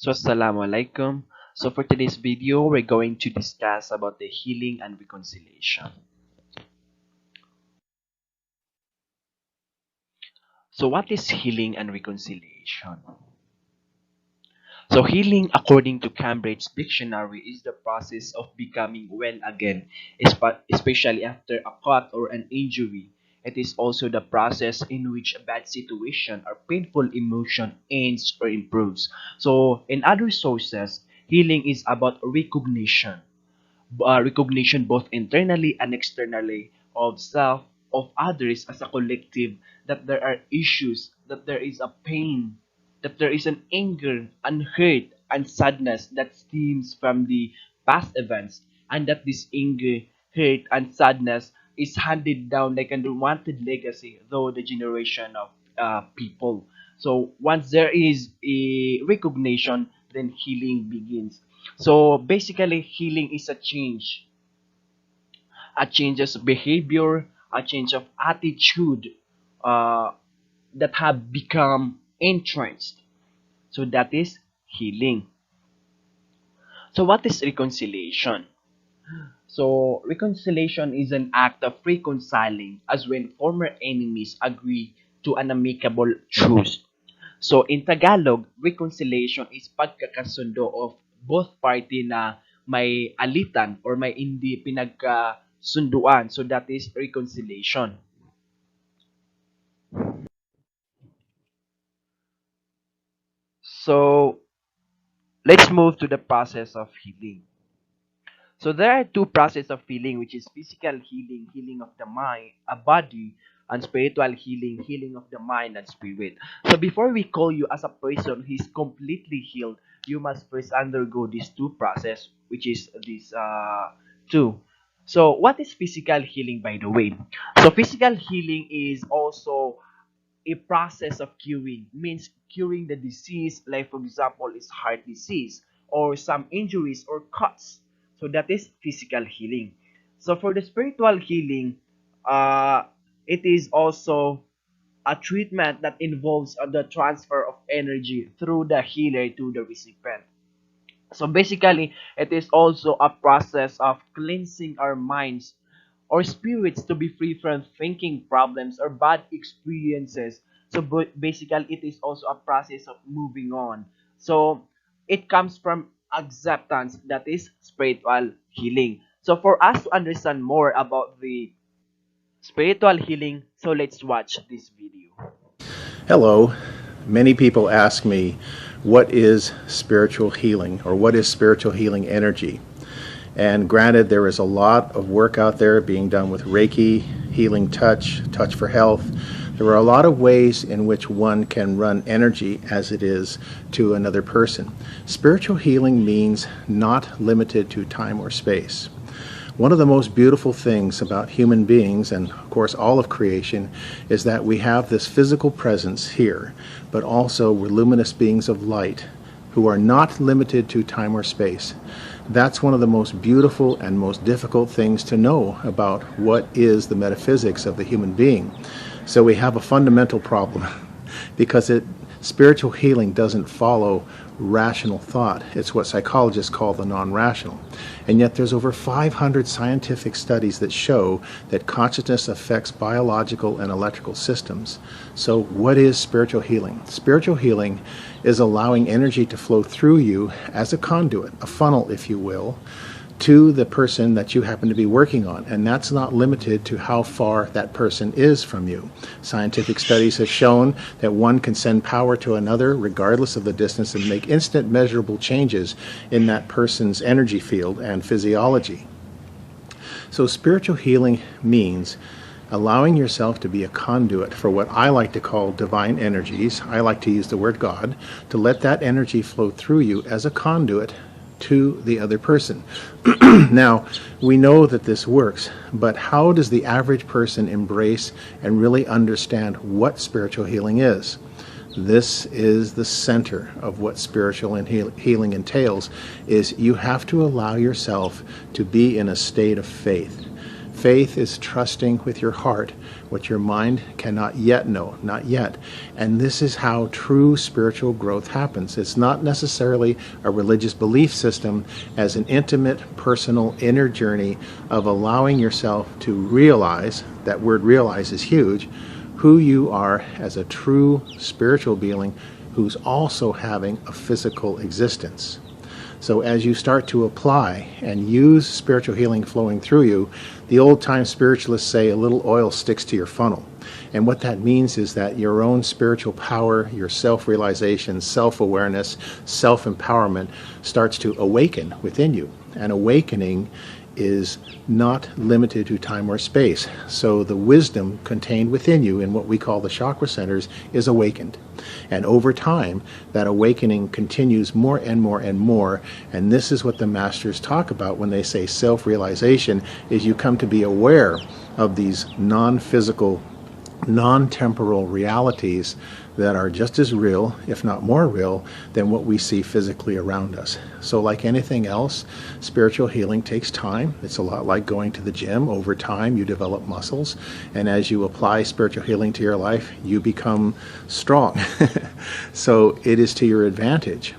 So assalamu alaikum. So for today's video, we're going to discuss about the healing and reconciliation. So what is healing and reconciliation? So healing, according to Cambridge Dictionary, is the process of becoming well again, especially after a cut or an injury. It is also the process in which a bad situation or painful emotion ends or improves. So in other sources, healing is about recognition both internally and externally of self, of others as a collective, that there are issues, that there is a pain, that there is an anger and hurt and sadness that stems from the past events, and that this anger, hurt, and sadness is handed down like an unwanted legacy through the generation of people. So once there is a recognition, then healing begins. So basically, healing is a change of behavior, a change of attitude uh, that have become entrenched. So that is healing. So what is reconciliation? So reconciliation is an act of reconciling, as when former enemies agree to an amicable truce. So in Tagalog, reconciliation is pagkakasundo of both party na may alitan or may hindi pinagkasunduan. So that is reconciliation. So let's move to the process of healing. So there are two processes of healing, which is physical healing, healing of the mind, a body, and spiritual healing, healing of the mind and spirit. So before we call you as a person who is completely healed, you must first undergo these two process, which is these two. So what is physical healing, by the way? So physical healing is also a process of curing, means curing the disease, like for example is heart disease or some injuries or cuts. So that is physical healing. So for the spiritual healing, uh it is also a treatment that involves the transfer of energy through the healer to the recipient. So basically, it is also a process of cleansing our minds or spirits to be free from thinking problems or bad experiences. So basically, it is also a process of moving on. So it comes from acceptance, that is spiritual healing. So for us to understand more about the spiritual healing, so let's watch this video. Hello. Many people ask me, what is spiritual healing or what is spiritual healing energy? And granted, there is a lot of work out there being done with Reiki, healing touch, touch for health. There are a lot of ways in which one can run energy as it is to another person. Spiritual healing means not limited to time or space. One of the most beautiful things about human beings, and of course all of creation, is that we have this physical presence here, but also we're luminous beings of light who are not limited to time or space. That's one of the most beautiful and most difficult things to know about what is the metaphysics of the human being. So we have a fundamental problem because spiritual healing doesn't follow rational thought. It's what psychologists call the non-rational. And yet there's over 500 scientific studies that show that consciousness affects biological and electrical systems. So what is spiritual healing? Spiritual healing is allowing energy to flow through you as a conduit, a funnel, if you will, to the person that you happen to be working on. And that's not limited to how far that person is from you. Scientific studies have shown that one can send power to another regardless of the distance and make instant measurable changes in that person's energy field and physiology. So spiritual healing means allowing yourself to be a conduit for what I like to call divine energies. I like to use the word God, to let that energy flow through you as a conduit to the other person. Now, we know that this works, but how does the average person embrace and really understand what spiritual healing is? This is the center of what spiritual and healing entails, is you have to allow yourself to be in a state of faith. Faith is trusting with your heart what your mind cannot yet know, not yet. And this is how true spiritual growth happens. It's not necessarily a religious belief system as an intimate, personal, inner journey of allowing yourself to realize, that word realize is huge, who you are as a true spiritual being who's also having a physical existence. So as you start to apply and use spiritual healing flowing through you, the old time spiritualists say a little oil sticks to your funnel. And what that means is that your own spiritual power, your self-realization, self-awareness, self-empowerment starts to awaken within you. And awakening is not limited to time or space. So the wisdom contained within you in what we call the chakra centers is awakened. And over time, that awakening continues more and more and more. And this is what the masters talk about when they say self-realization, is you come to be aware of these non-physical, non-temporal realities that are just as real, if not more real, than what we see physically around us. So like anything else, spiritual healing takes time. It's a lot like going to the gym. Over time, you develop muscles. And as you apply spiritual healing to your life, you become strong. So it is to your advantage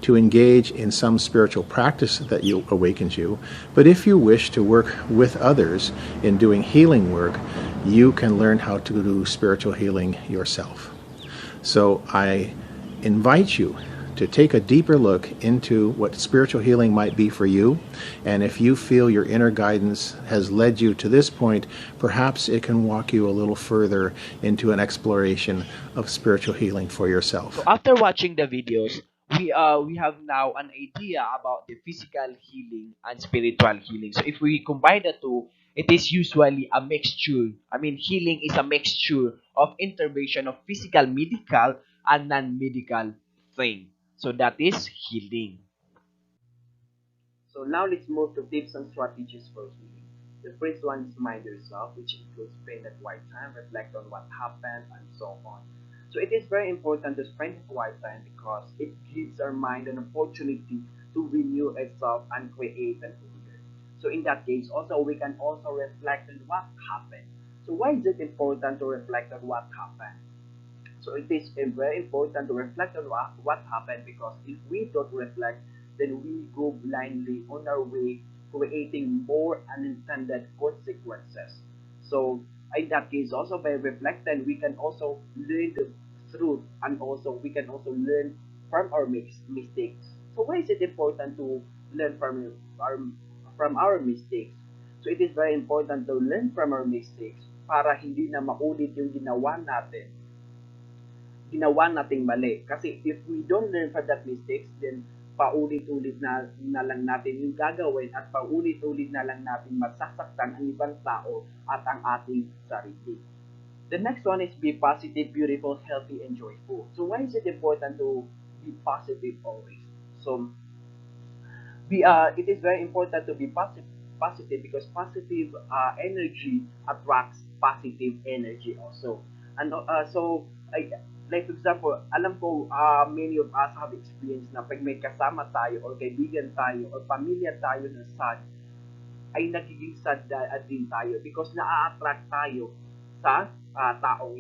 to engage in some spiritual practice that awakens you. But if you wish to work with others in doing healing work, you can learn how to do spiritual healing yourself. So I invite you to take a deeper look into what spiritual healing might be for you. And if you feel your inner guidance has led you to this point, perhaps it can walk you a little further into an exploration of spiritual healing for yourself. So after watching the videos, we have now an idea about the physical healing and spiritual healing. So if we combine the two, it is usually a mixture. I mean, healing is a mixture of intervention of physical, medical, and non-medical thing. So that is healing. So now let's move to tips and strategies for healing. The first one is mind yourself, which includes spend that quiet time, reflect on what happened, and so on. So it is very important to spend quiet time because it gives our mind an opportunity to renew itself and create an order. So in that case, also we can also reflect on what happened. So why is it important to reflect on what happened? So it is very important to reflect on what happened, because if we don't reflect, then we go blindly on our way, creating more unintended consequences. So in that case, also by reflecting, we can also learn the truth, and also we can also learn from our mistakes. So why is it important to learn our from our mistakes? So it is very important to learn from our mistakes para hindi na maulit yung ginawa nating mali. Kasi if we don't learn from that mistakes, then paulit-ulit na lang natin yung gagawin, at paulit-ulit na lang natin masasaktan ang ibang tao at ang ating sarili. The next one is be positive, beautiful, healthy, and joyful. So why is it important to be positive always? So it is very important to be positive because positive energy attracts positive energy also. And so I, like for example, alam ko many of us have experienced na pag may kasama tayo or kaibigan tayo or pamilya tayo na sad, ay nagiging sad din tayo because na-attract tayo sa taong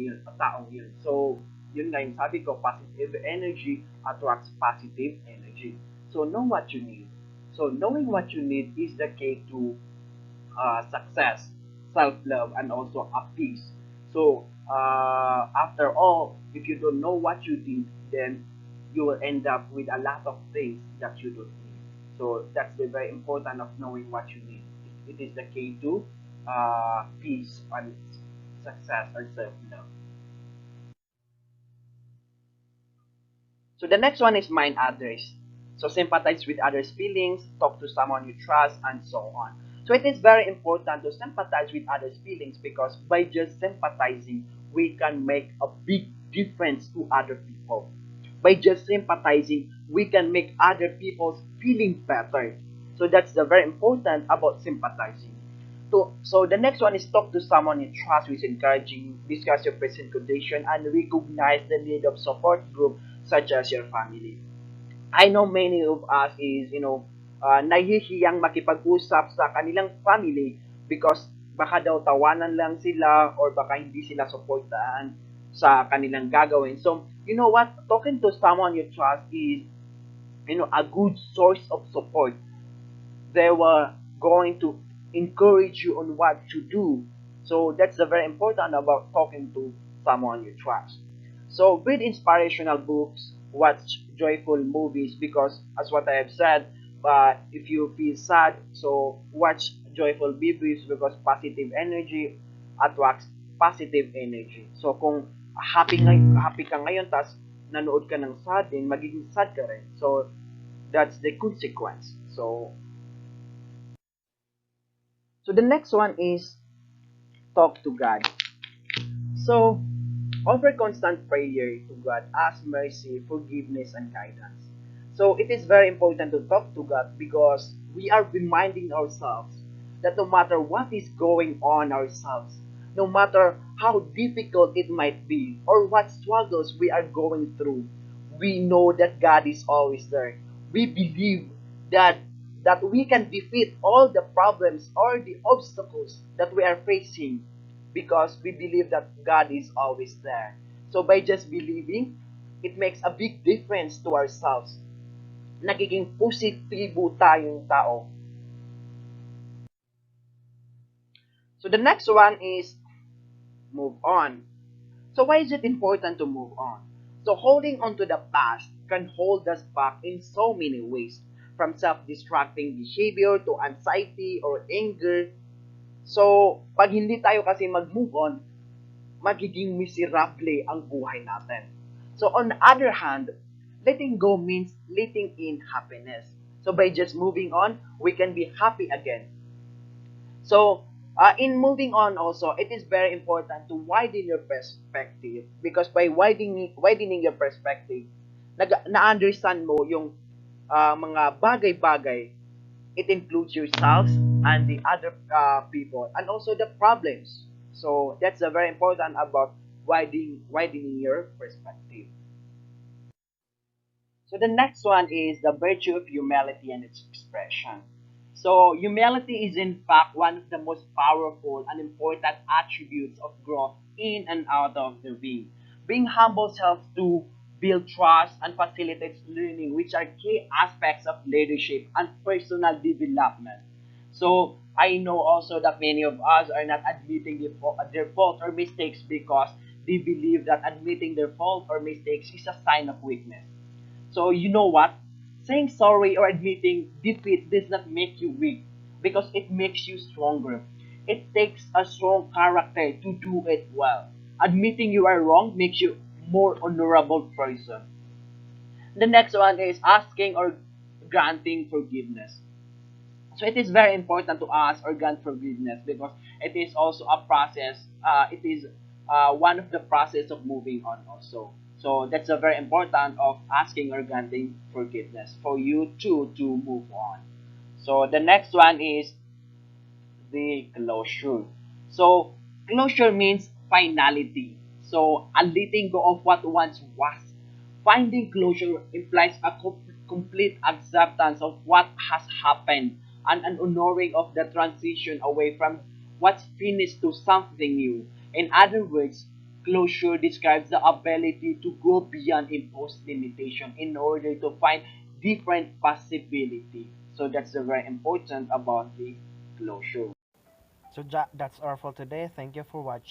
yun. So yun nga yung sabi ko, positive energy attracts positive energy. So know what you need. So knowing what you need is the key to success, self-love, and also a peace. So after all, if you don't know what you need, then you will end up with a lot of things that you don't need. So that's the very important of knowing what you need. It is the key to peace and success and self-love. So the next one is mind others. So sympathize with others' feelings, talk to someone you trust, and so on. So it is very important to sympathize with others' feelings because by just sympathizing, we can make a big difference to other people. By just sympathizing, we can make other people's feeling better. So that's the very important about sympathizing. So the next one is talk to someone you trust who is encouraging, discuss your present condition, and recognize the need of support group such as your family. I know many of us is, nahihiyang makipag-usap sa kanilang family because baka daw tawanan lang sila or baka hindi sila suportahan sa kanilang gagawin. So, you know what? Talking to someone you trust is, a good source of support. They were going to encourage you on what to do. So that's the very important about talking to someone you trust. So read inspirational books, watch joyful movies because as what I have said, but if you feel sad, so watch joyful movies because positive energy attracts positive energy. So kung happy ka ngayon tas nanood ka ng sad din, magiging sad ka rin. So that's the consequence. So the next one is talk to God. So offer constant prayer to God, ask mercy, forgiveness, and guidance. So it is very important to talk to God because we are reminding ourselves that no matter what is going on ourselves, no matter how difficult it might be or what struggles we are going through, we know that God is always there. We believe that we can defeat all the problems or the obstacles that we are facing because we believe that God is always there. So by just believing, it makes a big difference to ourselves. Nagiging positibo tayong tao. So the next one is move on. So why is it important to move on? So holding on to the past can hold us back in so many ways, from self-destructing behavior to anxiety or anger. So pag hindi tayo kasi mag-move on, magiging miserable ang buhay natin. So on the other hand, letting go means letting in happiness. So by just moving on, we can be happy again. So in moving on also, it is very important to widen your perspective because by widening your perspective, na-understand mo yung mga bagay-bagay. It includes yourselves and the other people and also the problems. So that's a very important about widening your perspective. So the next one is the virtue of humility and its expression. So humility is in fact one of the most powerful and important attributes of growth in and out of the way. Being humble helps to build trust and facilitates learning, which are key aspects of leadership and personal development. So I know also that many of us are not admitting their fault or mistakes because they believe that admitting their fault or mistakes is a sign of weakness. So you know what? Saying sorry or admitting defeat does not make you weak because it makes you stronger. It takes a strong character to do it well. Admitting you are wrong makes you more honorable person. The next one is asking or granting forgiveness. So it is very important to ask or grant forgiveness because it is also a process. It is one of the process of moving on also. So that's a very important of asking or granting forgiveness for you to move on. So the next one is the closure. So closure means finality. So a letting go of what once was. Finding closure implies a complete acceptance of what has happened and an honoring of the transition away from what's finished to something new. In other words, closure describes the ability to go beyond imposed limitation in order to find different possibility. So that's very important about the closure. So that's all for today. Thank you for watching.